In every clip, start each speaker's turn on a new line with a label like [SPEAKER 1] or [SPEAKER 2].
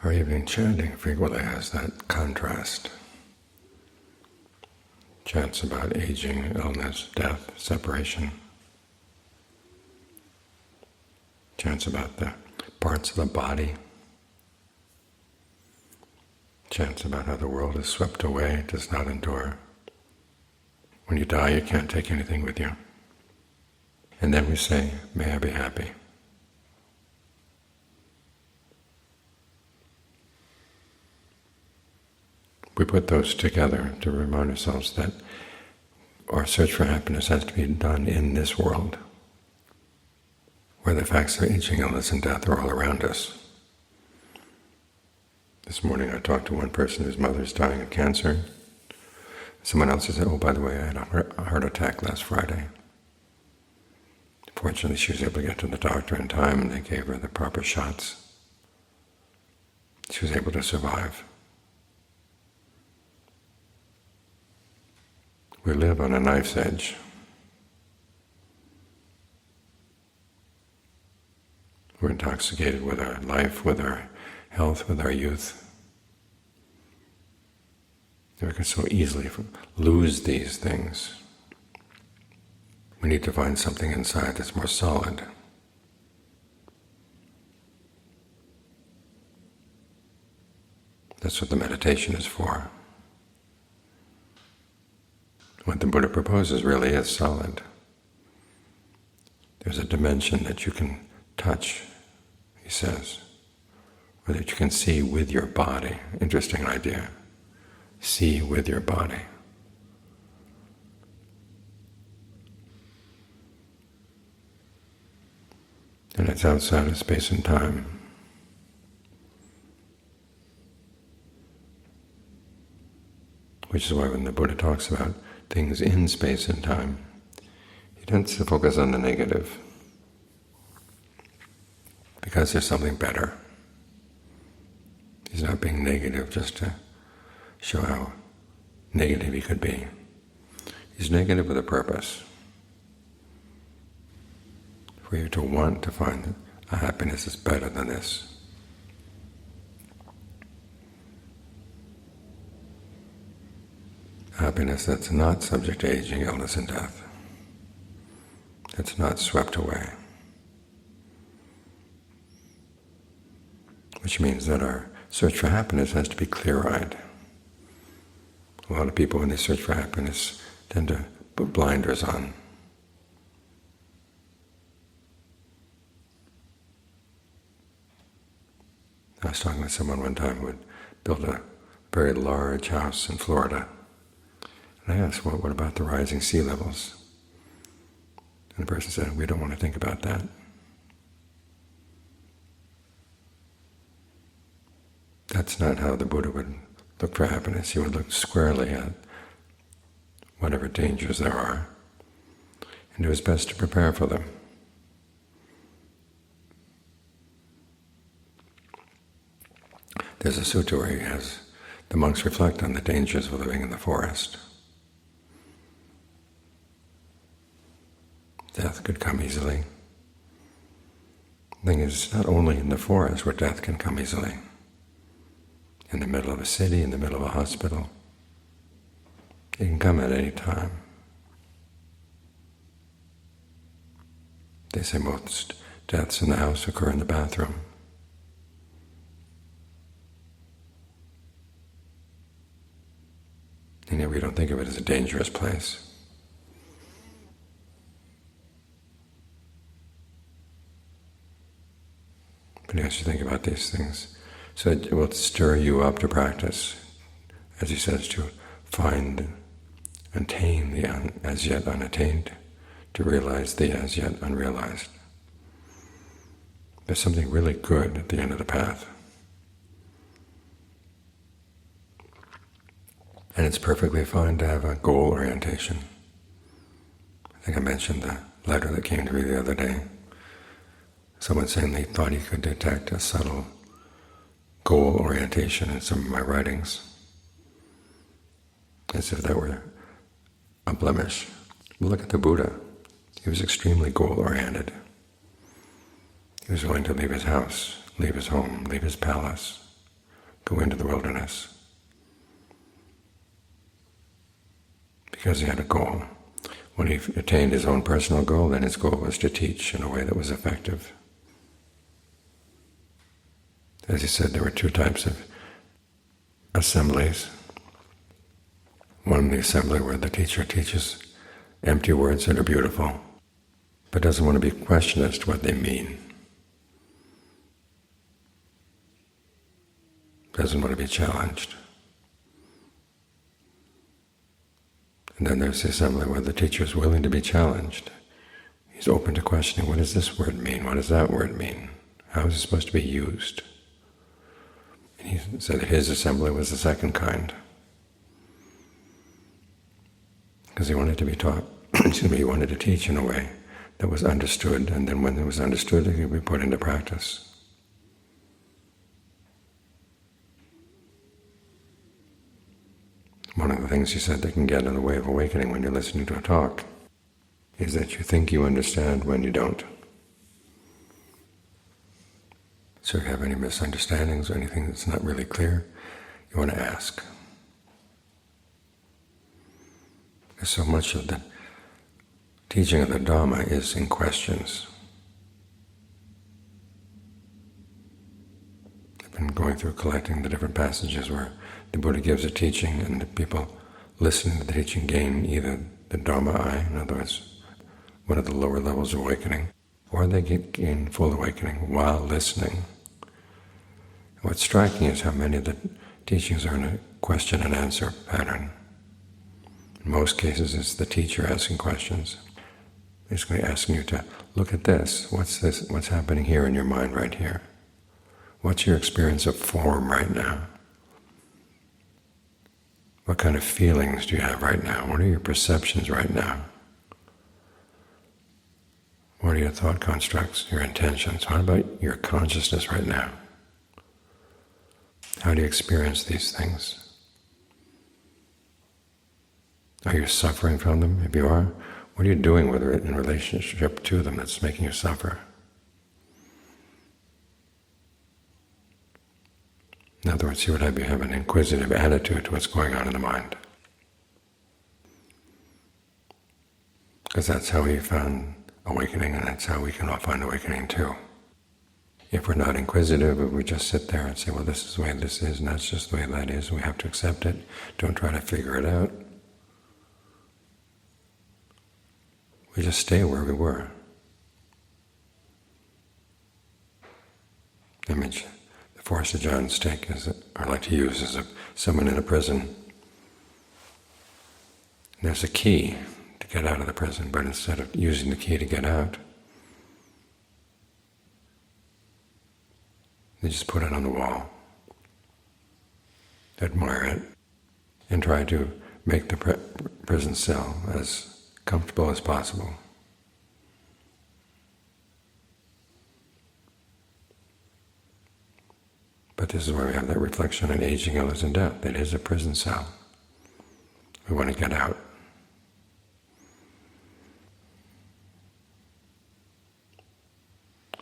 [SPEAKER 1] Our evening chanting frequently has that contrast. Chants about aging, illness, death, separation. Chants about the parts of the body. Chants about how the world is swept away, does not endure. When you die, you can't take anything with you. And then we say, may I be happy. We put those together to remind ourselves that our search for happiness has to be done in this world, where the facts of aging, illness, and death are all around us. This morning I talked to one person whose mother's dying of cancer. Someone else said, oh, by the way, I had a heart attack last Friday. Fortunately, she was able to get to the doctor in time, and they gave her the proper shots. She was able to survive. We live on a knife's edge. We're intoxicated with our life, with our health, with our youth. We can so easily lose these things. We need to find something inside that's more solid. That's what the meditation is for. What the Buddha proposes really is solid. There's a dimension that you can touch, he says, or that you can see with your body. Interesting idea. See with your body. And it's outside of space and time. Which is why when the Buddha talks about things in space and time, he tends to focus on the negative, because there's something better. He's not being negative just to show how negative he could be. He's negative with a purpose, for you to want to find a happiness that's better than this. Happiness that's not subject to aging, illness, and death. That's not swept away. Which means that our search for happiness has to be clear-eyed. A lot of people, when they search for happiness, tend to put blinders on. I was talking with someone one time who had built a very large house in Florida. And I asked, well, what about the rising sea levels? And the person said, we don't want to think about that. That's not how the Buddha would look for happiness. He would look squarely at whatever dangers there are and do his best to prepare for them. There's a sutta where he has the monks reflect on the dangers of living in the forest. Death could come easily. The thing is, it's not only in the forest where death can come easily. In the middle of a city, in the middle of a hospital. It can come at any time. They say most deaths in the house occur in the bathroom. And yet we don't think of it as a dangerous place. But as you think about these things, so it will stir you up to practice, as he says, to find and attain the as yet unattained, to realize the as yet unrealized. There's something really good at the end of the path. And it's perfectly fine to have a goal orientation. I think I mentioned the letter that came to me the other day. Someone saying they thought he could detect a subtle goal orientation in some of my writings, as if that were a blemish. Well, look at the Buddha. He was extremely goal-oriented. He was willing to leave his house, leave his home, leave his palace, go into the wilderness, because he had a goal. When he attained his own personal goal, then his goal was to teach in a way that was effective. As he said, there were two types of assemblies. One, the assembly where the teacher teaches empty words that are beautiful, but doesn't want to be questioned as to what they mean. Doesn't want to be challenged. And then there's the assembly where the teacher is willing to be challenged. He's open to questioning, what does this word mean? What does that word mean? How is it supposed to be used? And he said that his assembly was the second kind, because he wanted to be taught, he wanted to teach in a way that was understood, and then when it was understood, it could be put into practice. One of the things he said that can get in the way of awakening when you're listening to a talk is that you think you understand when you don't. So if you have any misunderstandings or anything that's not really clear, you want to ask. Because so much of the teaching of the Dhamma is in questions. I've been going through collecting the different passages where the Buddha gives a teaching and the people listening to the teaching gain either the Dhamma eye, in other words, one of the lower levels of awakening, or they gain full awakening while listening. What's striking is how many of the teachings are in a question and answer pattern. In most cases, it's the teacher asking questions, basically asking you to look at this. What's this? What's happening here in your mind right here? What's your experience of form right now? What kind of feelings do you have right now? What are your perceptions right now? What are your thought constructs, your intentions? What about your consciousness right now? How do you experience these things? Are you suffering from them? If you are, what are you doing with it in relationship to them that's making you suffer? In other words, you would have an inquisitive attitude to what's going on in the mind. Because that's how we found awakening, and that's how we can all find awakening too. If we're not inquisitive, if we just sit there and say, well, this is the way this is, and that's just the way that is, we have to accept it, don't try to figure it out. We just stay where we were. Image. The Force of John's take is, I like to use as someone in a prison. There's a key to get out of the prison, but instead of using the key to get out, they just put it on the wall, admire it, and try to make the prison cell as comfortable as possible. But this is where we have that reflection on aging, illness, and death. It is a prison cell. We want to get out.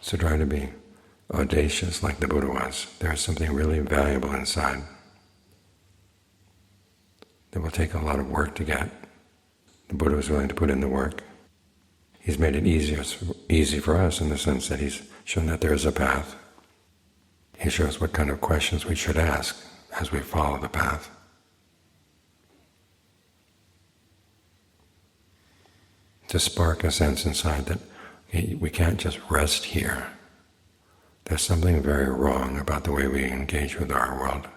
[SPEAKER 1] So try to be audacious like the Buddha was. There is something really valuable inside that will take a lot of work to get. The Buddha was willing to put in the work. He's made it easy for us in the sense that he's shown that there is a path. He shows what kind of questions we should ask as we follow the path. To spark a sense inside that we can't just rest here. There's something very wrong about the way we engage with our world.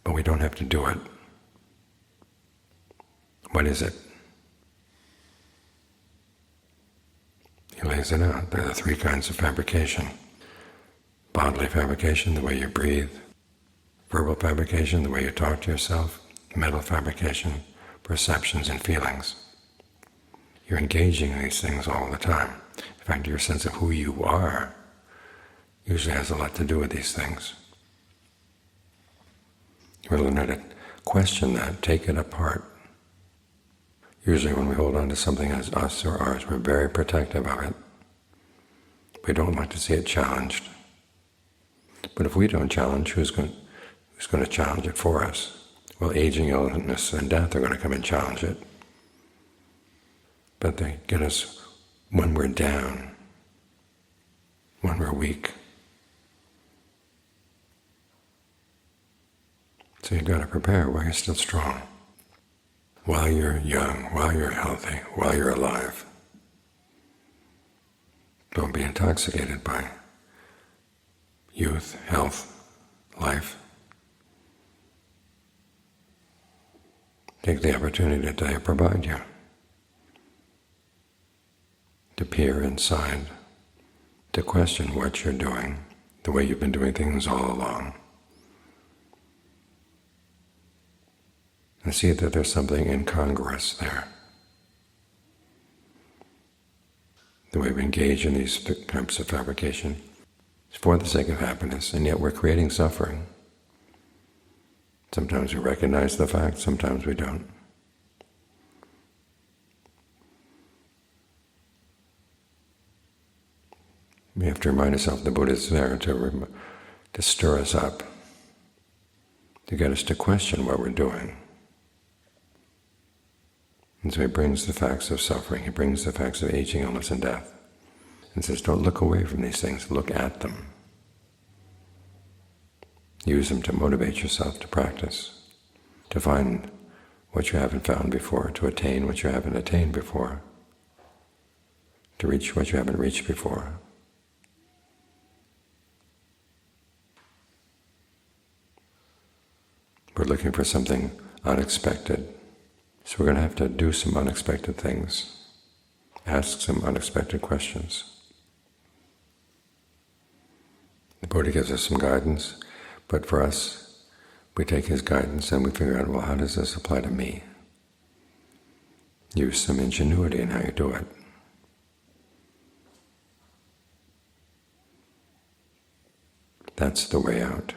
[SPEAKER 1] But we don't have to do it. What is it? He lays it out. There are the three kinds of fabrication. Bodily fabrication, the way you breathe. Verbal fabrication, the way you talk to yourself. Mental fabrication, perceptions and feelings. You're engaging in these things all the time. In fact, your sense of who you are usually has a lot to do with these things. You learn how to question that, take it apart. Usually when we hold on to something as us or ours, we're very protective of it. We don't like to see it challenged. But if we don't challenge, who's going to challenge it for us? Well, aging, illness, and death are going to come and challenge it. But they get us when we're down, when we're weak. So you've got to prepare while you're still strong, while you're young, while you're healthy, while you're alive. Don't be intoxicated by youth, health, life. Take the opportunity that they provide you to peer inside, to question what you're doing, the way you've been doing things all along, and see that there's something incongruous there. The way we engage in these types of fabrication is for the sake of happiness, and yet we're creating suffering. Sometimes we recognize the fact, sometimes we don't. We have to remind ourselves the Buddha is there to stir us up, to get us to question what we're doing. And so he brings the facts of suffering, he brings the facts of aging, illness, and death, and says, don't look away from these things, look at them. Use them to motivate yourself to practice, to find what you haven't found before, to attain what you haven't attained before, to reach what you haven't reached before. We're looking for something unexpected, so we're going to have to do some unexpected things, ask some unexpected questions. The Buddha gives us some guidance, but for us, we take his guidance and we figure out, well, how does this apply to me? Use some ingenuity in how you do it. That's the way out.